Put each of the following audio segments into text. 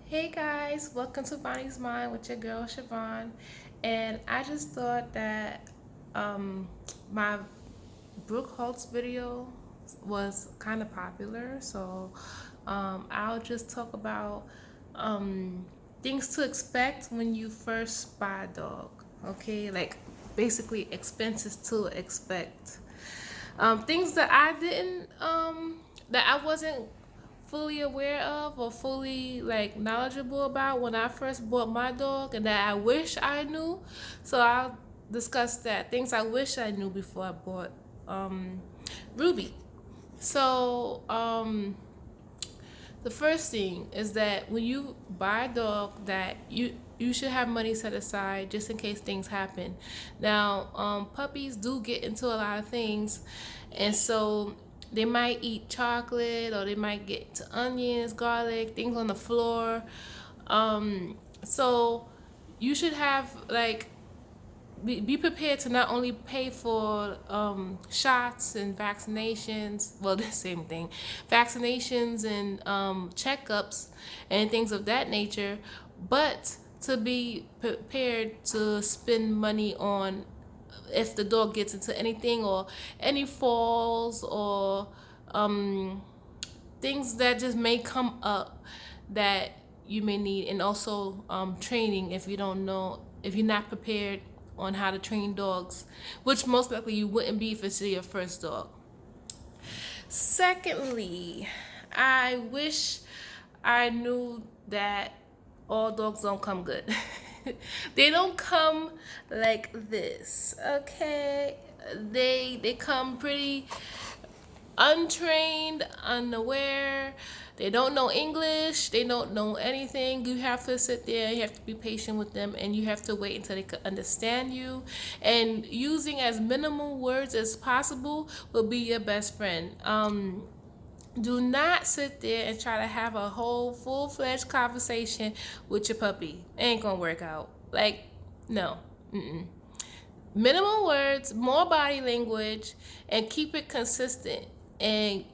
Hey guys, welcome to Bonnie's Mind with your girl Siobhan. And I just thought that my Brooke Holtz video was kind of popular, so I'll just talk about um, things to expect when you first buy a dog. Okay, like basically expenses to expect. Things that that I wasn't fully aware of or fully like knowledgeable about when I first bought my dog and that I wish I knew. So I'll discuss that. Things I wish I knew before I bought um, Ruby. So the first thing is that when you buy a dog that you should have money set aside just in case things happen. Now puppies do get into a lot of things, and so they might eat chocolate or they might get to onions, garlic, things on the floor. So you should have like be prepared to not only pay for shots and vaccinations, well, the same thing, vaccinations and checkups and things of that nature, but to be prepared to spend money on if the dog gets into anything or any falls or things that just may come up that you may need, and also training if you don't know, if you're not prepared on how to train dogs, which most likely you wouldn't be if it's your first dog. Secondly, I wish I knew that all dogs don't come good. They don't come like this, okay? They come pretty untrained, unaware. They don't know English. They don't know anything. You have to sit there. You have to be patient with them, and you have to wait until they can understand you. And using as minimal words as possible will be your best friend. Do not sit there and try to have a whole full-fledged conversation with your puppy. It ain't gonna work out. Like, no. Minimal words, more body language, and keep it consistent, and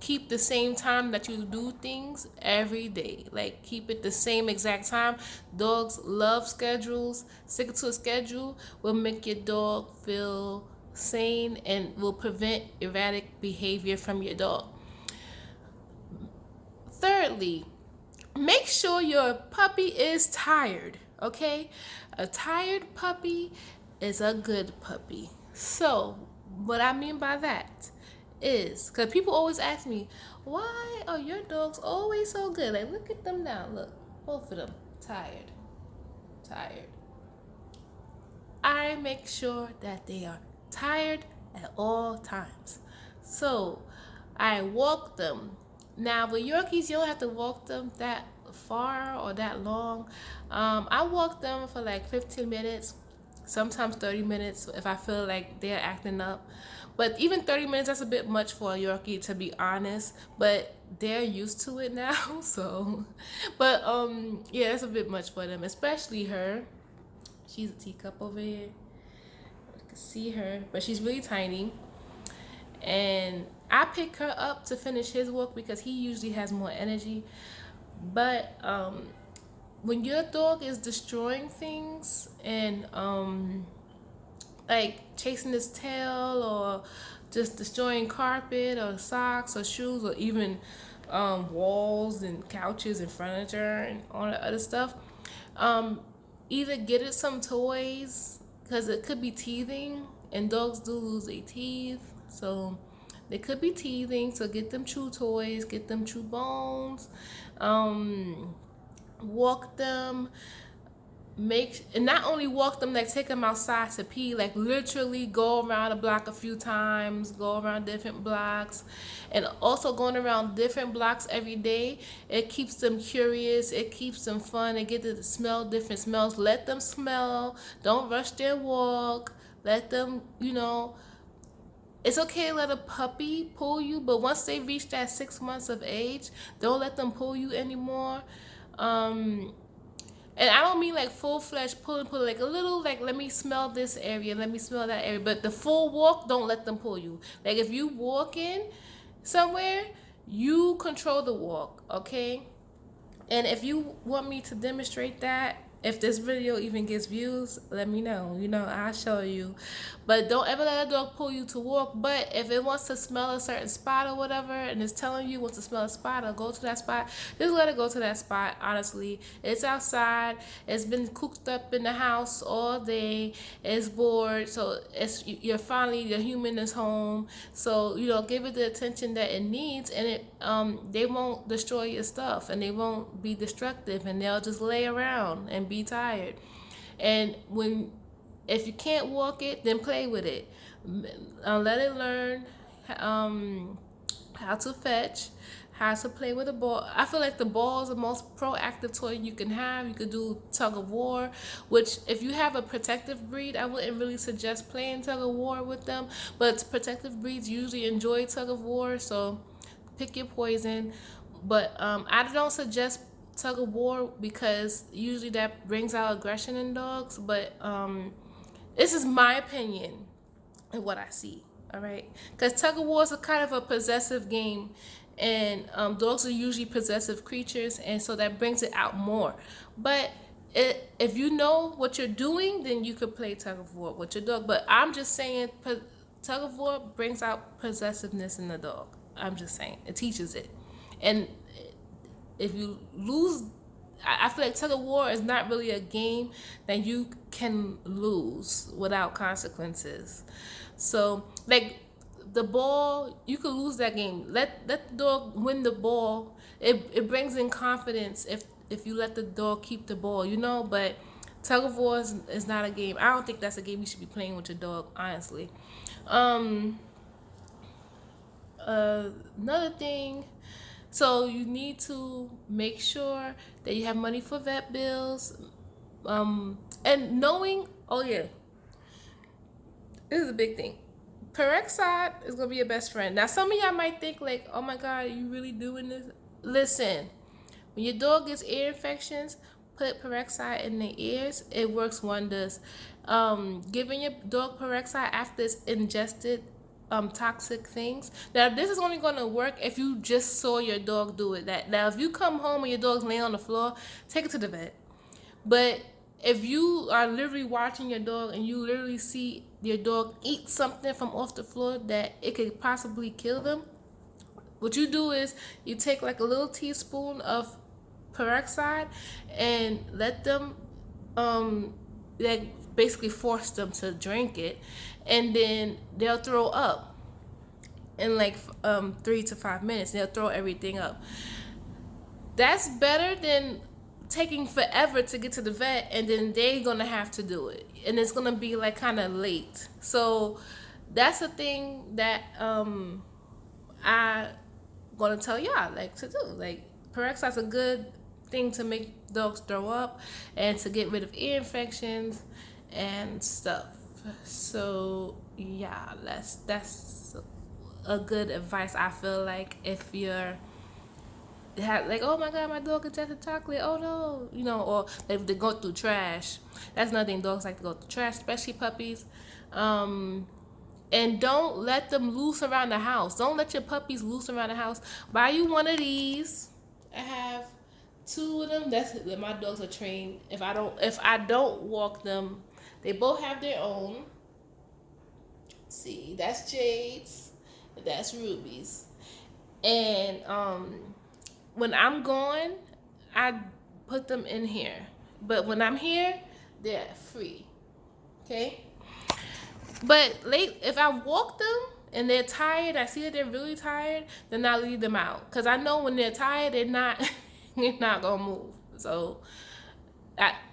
keep the same time that you do things every day. Like, keep it the same exact time. Dogs love schedules. Stick to a schedule will make your dog feel sane and will prevent erratic behavior from your dog. Thirdly, make sure your puppy is tired, okay? A tired puppy is a good puppy. So, what I mean by that is, because people always ask me, why are your dogs always so good? Like, look at them now. Look, both of them tired, tired. I make sure that they are tired at all times. So, I walk them. Now, with Yorkies, you don't have to walk them that far or that long. I walk them for like 15 minutes, sometimes 30 minutes if I feel like they're acting up. But even 30 minutes, that's a bit much for a Yorkie, to be honest. But they're used to it now, so. But yeah, it's a bit much for them, especially her. She's a teacup over here. You can see her, but she's really tiny. And I pick her up to finish his walk because he usually has more energy. But when your dog is destroying things and like chasing his tail or just destroying carpet or socks or shoes or even walls and couches and furniture and all that other stuff, either get it some toys because it could be teething, and dogs do lose their teeth, so they could be teething. So get them chew toys, get them chew bones, walk them, and not only walk them, like take them outside to pee, like literally go around the block a few times, go around different blocks. And also going around different blocks every day, it keeps them curious, it keeps them fun, they get to smell different smells. Let them smell, don't rush their walk, let them, it's okay to let a puppy pull you, but once they reach that 6 months of age, don't let them pull you anymore. And I don't mean like full-fledged pull, like a little, like, let me smell this area, let me smell that area. But the full walk, don't let them pull you. Like, if you walk in somewhere, you control the walk, okay? And if you want me to demonstrate that, if this video even gets views, let me know. I'll show you. But don't ever let a dog pull you to walk. But if it wants to smell a certain spot or whatever, and it's telling you wants to smell a spot or go to that spot, just let it go to that spot. Honestly, it's outside. It's been cooped up in the house all day. It's bored, so you're finally the human is home. So give it the attention that it needs, and they won't destroy your stuff, and they won't be destructive, and they'll just lay around and be tired. And if you can't walk it, then play with it. Let it learn um, how to fetch, how to play with a ball. I feel like the ball is the most proactive toy you can have. You could do tug of war, which if you have a protective breed, I wouldn't really suggest playing tug of war with them. But protective breeds usually enjoy tug of war, so pick your poison. But I don't suggest tug of war because usually that brings out aggression in dogs. But this is my opinion and what I see. All right, because tug of war is a kind of a possessive game, and dogs are usually possessive creatures, and so that brings it out more. But if you know what you're doing, then you could play tug of war with your dog. But I'm just saying, tug of war brings out possessiveness in the dog. I'm just saying, it teaches it, and if you lose, I feel like tug of war is not really a game that you can lose without consequences. So like the ball, you could lose that game. Let the dog win the ball. It brings in confidence if you let the dog keep the ball, But tug of war is not a game. I don't think that's a game you should be playing with your dog, honestly. Um, Another thing, so you need to make sure that you have money for vet bills, and knowing. Oh yeah, this is a big thing. Peroxide is gonna be your best friend. Now, some of y'all might think like, "Oh my God, are you really doing this?" Listen, when your dog gets ear infections, put peroxide in their ears. It works wonders. Giving your dog peroxide after it's ingested toxic things. Now, this is only going to work if you just saw your dog do it. Now, if you come home and your dog's laying on the floor, take it to the vet. But if you are literally watching your dog and you literally see your dog eat something from off the floor that it could possibly kill them, what you do is you take like a little teaspoon of peroxide and let them like basically force them to drink it, and then they'll throw up in like 3 to 5 minutes. They'll throw everything up. That's better than taking forever to get to the vet, and then they're gonna have to do it, and it's gonna be like kind of late. So that's a thing that I gonna tell y'all like to do. Like peroxide's a good thing to make dogs throw up and to get rid of ear infections and stuff. So yeah, that's a good advice. I feel like if you're like, oh my God, my dog ingested chocolate, oh no, or if they go through trash. That's another thing, dogs like to go through trash, especially puppies. And don't let them loose around the house. Don't let your puppies loose around the house. Buy you one of these. I have two of them. That's my dogs are trained. If I don't walk them, they both have their own. See, that's Jade's, that's Ruby's, and when I'm gone, I put them in here. But when I'm here, they're free. Okay. But if I walk them and they're tired, I see that they're really tired, then I leave them out. Cause I know when they're tired, they're not they're not gonna move. So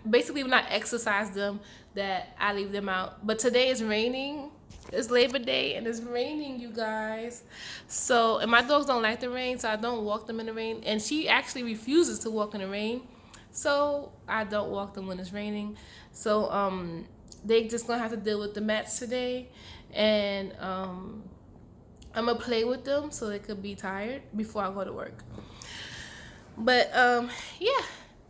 basically when I exercise them, that I leave them out. But today is raining. It's Labor Day and it's raining, you guys. So, and my dogs don't like the rain, so I don't walk them in the rain. And she actually refuses to walk in the rain, so I don't walk them when it's raining. So they just gonna have to deal with the mats today, and I'm gonna play with them so they could be tired before I go to work. But yeah,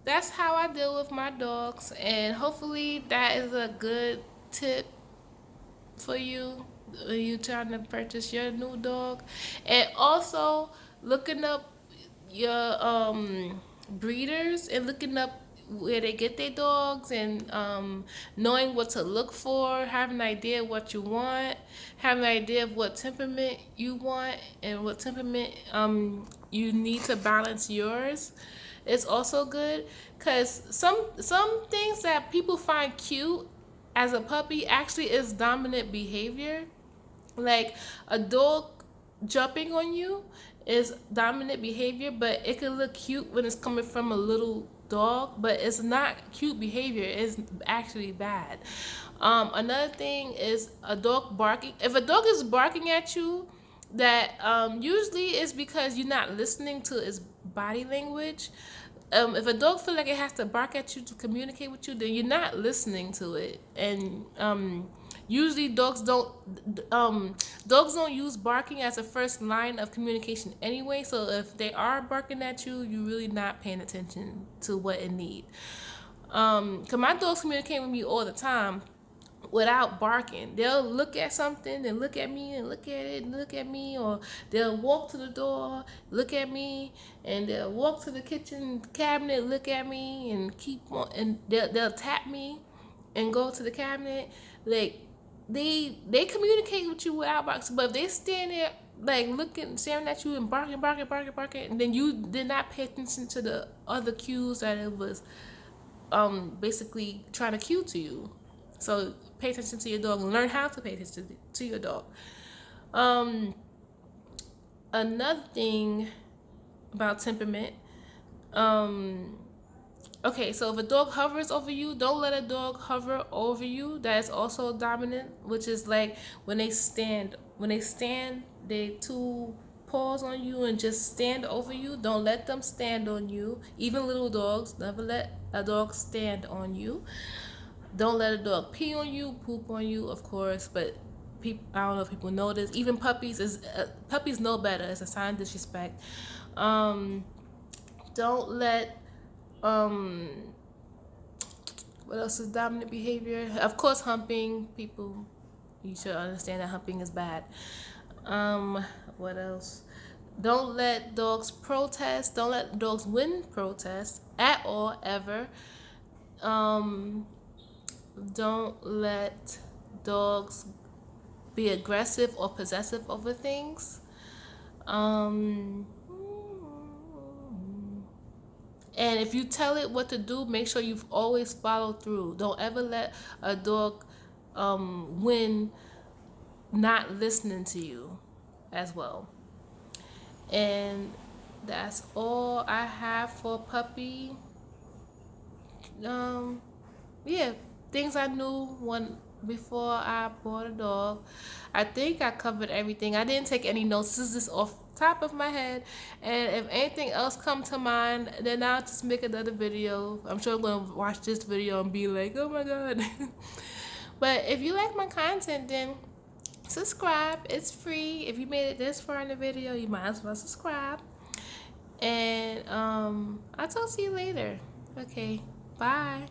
that's how I deal with my dogs, and hopefully that is a good tip for you when you trying to purchase your new dog. And also looking up your breeders and looking up where they get their dogs, and knowing what to look for, having an idea of what you want, having an idea of what temperament you want and what temperament you need to balance yours. It's also good because some things that people find cute as a puppy actually is dominant behavior. Like a dog jumping on you is dominant behavior, but it can look cute when it's coming from a little dog, but it's not cute behavior. It's actually bad. Another thing is a dog barking. If a dog is barking at you, that usually is because you're not listening to its body language. If a dog feel like it has to bark at you to communicate with you, then you're not listening to it. And usually dogs don't use barking as a first line of communication anyway. So if they are barking at you, you're really not paying attention to what it need. Cause my dogs communicate with me all the time without barking. They'll look at something and look at me and look at it and look at me, or they'll walk to the door, look at me, and they'll walk to the kitchen cabinet, look at me, and keep on, and they'll tap me and go to the cabinet. Like they communicate with you without barking, but if they stand there like looking, staring at you and barking, and then you did not pay attention to the other cues that it was basically trying to cue to you. So pay attention to your dog and learn how to pay attention to your dog. Another thing about temperament. Okay, so if a dog hovers over you, don't let a dog hover over you. That is also dominant, which is like when they stand. When they stand, they two paws on you and just stand over you. Don't let them stand on you. Even little dogs, never let a dog stand on you. Don't let a dog pee on you, poop on you, of course, but people, I don't know if people know this. Even puppies know better. It's a sign of disrespect. Don't let what else is dominant behavior? Of course, humping. People, you should understand that humping is bad. What else? Don't let dogs protest. Don't let dogs win protests at all, ever. Don't let dogs be aggressive or possessive over things. And if you tell it what to do, make sure you've always followed through. Don't ever let a dog win not listening to you as well. And that's all I have for puppy. Yeah, things I knew when before I bought a dog. I think I covered everything. I didn't take any notes. This is just off top of my head. And if anything else come to mind, then I'll just make another video. I'm sure I'm gonna watch this video and be like, oh my god. But if you like my content, then subscribe. It's free. If you made it this far in the video, you might as well subscribe. And I'll talk to you later. Okay, bye.